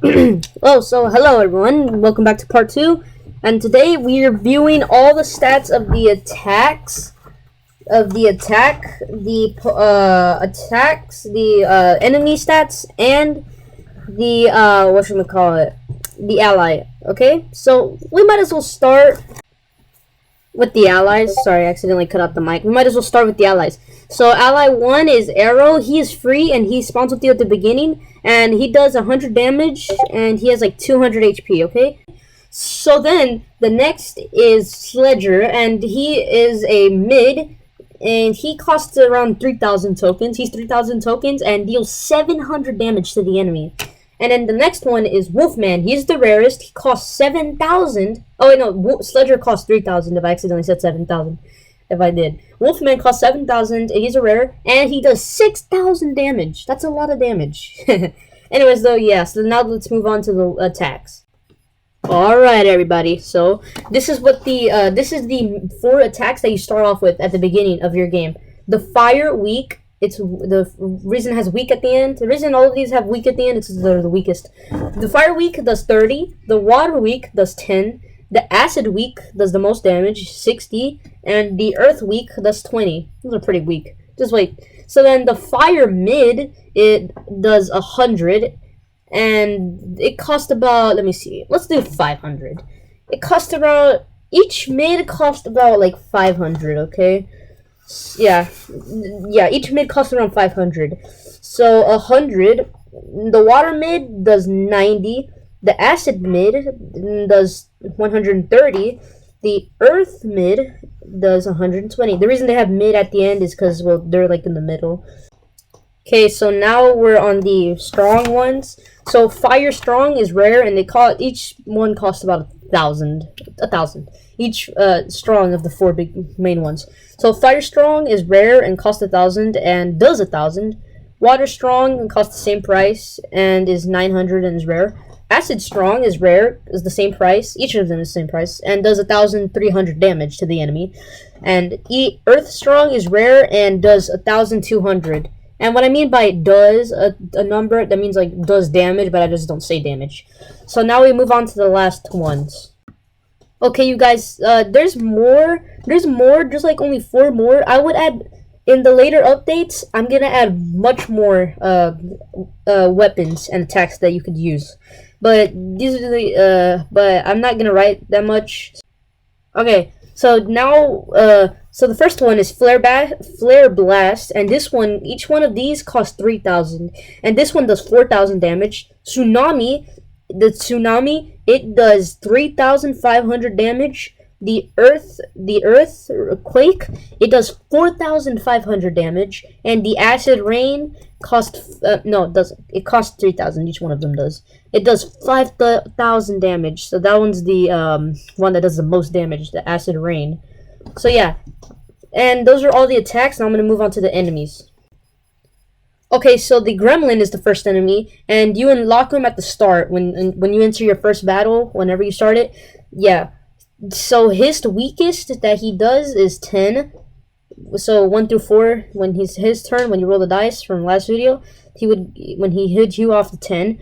So hello everyone, welcome back to part 2, and today we are viewing all the stats of the attacks, the enemy stats, and the, the ally, okay? So, we might as well start with the allies. Sorry, I accidentally cut out the mic. We might as well start with the allies. So ally 1 is Arrow. He is free and he spawns with you at the beginning, and he does 100 damage and he has like 200 HP, okay? So then the next is Sledger, and he is a mid and he costs around 3,000 tokens. He's 3,000 tokens and deals 700 damage to the enemy. And then the next one is Wolfman. He's the rarest. He costs 7,000. Oh, wait, no. Sledger costs 3,000 if I accidentally said 7,000. If I did. Wolfman costs 7,000. He's a rare. And he does 6,000 damage. That's a lot of damage. Anyways, though, yeah. So now let's move on to the attacks. Alright, everybody. So, this is what this is the 4 attacks that you start off with at the beginning of your game. The Fire, weak. It's the reason it has weak at the end. The reason all of these have weak at the end is they're the weakest. The Fire weak does 30. The Water weak does 10. The Acid weak does the most damage, 60. And the Earth weak does 20. Those are pretty weak. Just wait. So then the Fire mid, it does 100. And it costs about, let me see. Let's do 500. It costs about, each mid costs about like 500, okay? Yeah, each mid costs around 500. So 100. The Water mid does 90. The Acid mid does 130. The Earth mid does 120. The reason they have mid at the end is because, well, they're like in the middle. Okay, so now we're on the strong ones. So Fire Strong is rare, and each one costs about 1,000. Each strong of the 4 big main ones. So Fire Strong is rare and costs 1,000 and does 1,000. Water Strong costs the same price and is 900 and is rare. Acid Strong is rare, is the same price. Each of them is the same price and does 1,300 damage to the enemy. And Earth Strong is rare and does 1,200. And what I mean by does a number, that means like does damage, but I just don't say damage. So now we move on to the last ones. Okay, you guys, there's more, there's like only 4 more. I would add, in the later updates, I'm gonna add much more, weapons and attacks that you could use. But these are the, but I'm not gonna write that much. Okay, so now, so the first one is Flare Blast, and this one, each one of these costs 3,000, and this one does 4,000 damage. Tsunami, it does 3,500 damage. The Earthquake, it does 4,500 damage, and the Acid Rain costs, no, it doesn't. It costs 3,000, each one of them does. It does 5,000 damage, so that one's the, one that does the most damage, the Acid Rain. So yeah, and those are all the attacks. Now I'm going to move on to the enemies. Okay, so the Gremlin is the first enemy, and you unlock him at the start when you enter your first battle, whenever you start it. Yeah, so his weakest that he does is 10. So 1 through 4, when his turn, when you roll the dice from last video, when he hit you off the 10.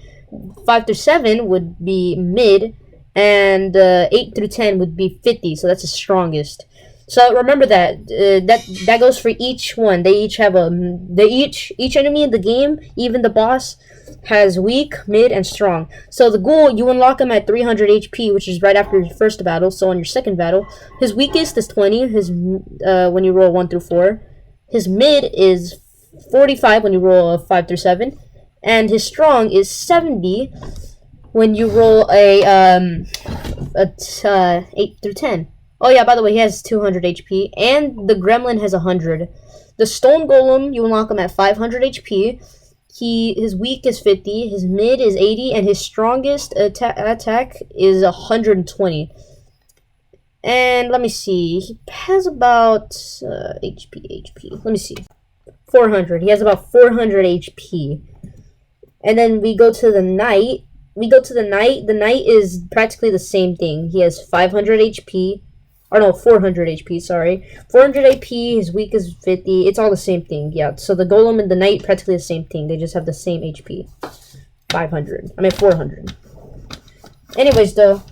5 through 7 would be mid, and 8 through 10 would be 50. So that's the strongest. So remember that that goes for each one. They each have each enemy in the game, even the boss, has weak, mid, and strong. So the Ghoul, you unlock him at 300 HP, which is right after your first battle. So on your second battle, his weakest is 20. His when you roll 1 through 4, his mid is 45 when you roll 5 through 7, and his strong is 70 when you roll a 8 through 10. Oh yeah, by the way, he has 200 HP, and the Gremlin has 100. The Stone Golem, you unlock him at 500 HP. His weak is 50, his mid is 80, and his strongest attack is 120. And let me see, he has about HP. Let me see, 400. He has about 400 HP. And then we go to the Knight. The Knight is practically the same thing. He has 500 HP. Or no, 400 HP, sorry. 400 AP, his weak is 50. It's all the same thing, yeah. So the Golem and the Knight, practically the same thing. They just have the same HP. 500. I mean 400. Anyways, though.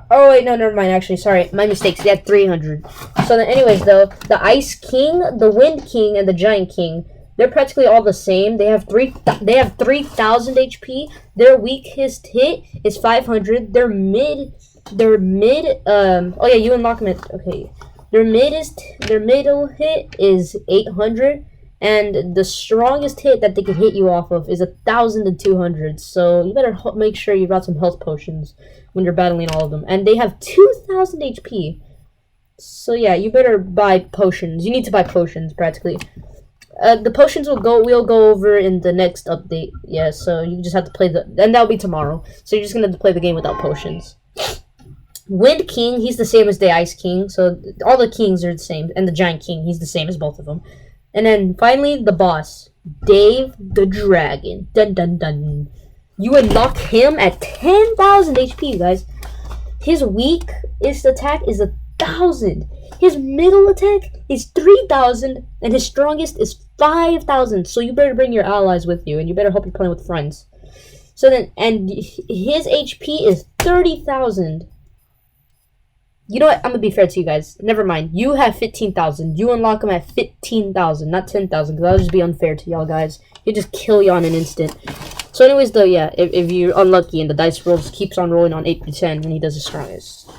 Oh wait, no, never mind. Actually, sorry, my mistakes. They had 300. So then, anyways, though, the Ice King, the Wind King, and the Giant King, they're practically all the same. They have 3,000 HP. Their weakest hit is 500. Their mid. Oh yeah, you unlock them at, okay. Their middle hit is 800. And the strongest hit that they can hit you off of is 1,200. So you better make sure you got some health potions when you're battling all of them. And they have 2,000 HP. So yeah, you better buy potions. You need to buy potions practically. The potions we'll go over in the next update. Yeah, so you just have to play and that'll be tomorrow. So you're just gonna have to play the game without potions. Wind King, he's the same as the Ice King. So all the kings are the same, and the Giant King, he's the same as both of them. And then finally, the boss, Dave the Dragon. Dun dun dun. You unlock him at 10,000 HP, you guys. His weakest attack is 1,000. His middle attack is 3,000, and his strongest is 5,000. So you better bring your allies with you, and you better hope you're playing with friends. So then, and his HP is 30,000. You know what? I'm gonna be fair to you guys. Never mind. You have 15,000. You unlock him at 15,000, not 10,000, because that'll just be unfair to y'all guys. He'll just kill you on an instant. So anyways, though, yeah, if you're unlucky and the dice rolls keeps on rolling on 8 to 10 when he does his strongest.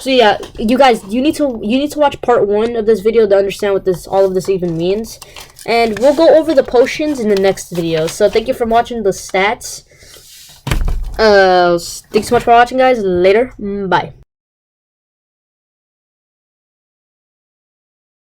So yeah, you guys, you need to watch part 1 of this video to understand what all of this even means. And we'll go over the potions in the next video. So thank you for watching the stats. Thanks so much for watching, guys. Later. Bye.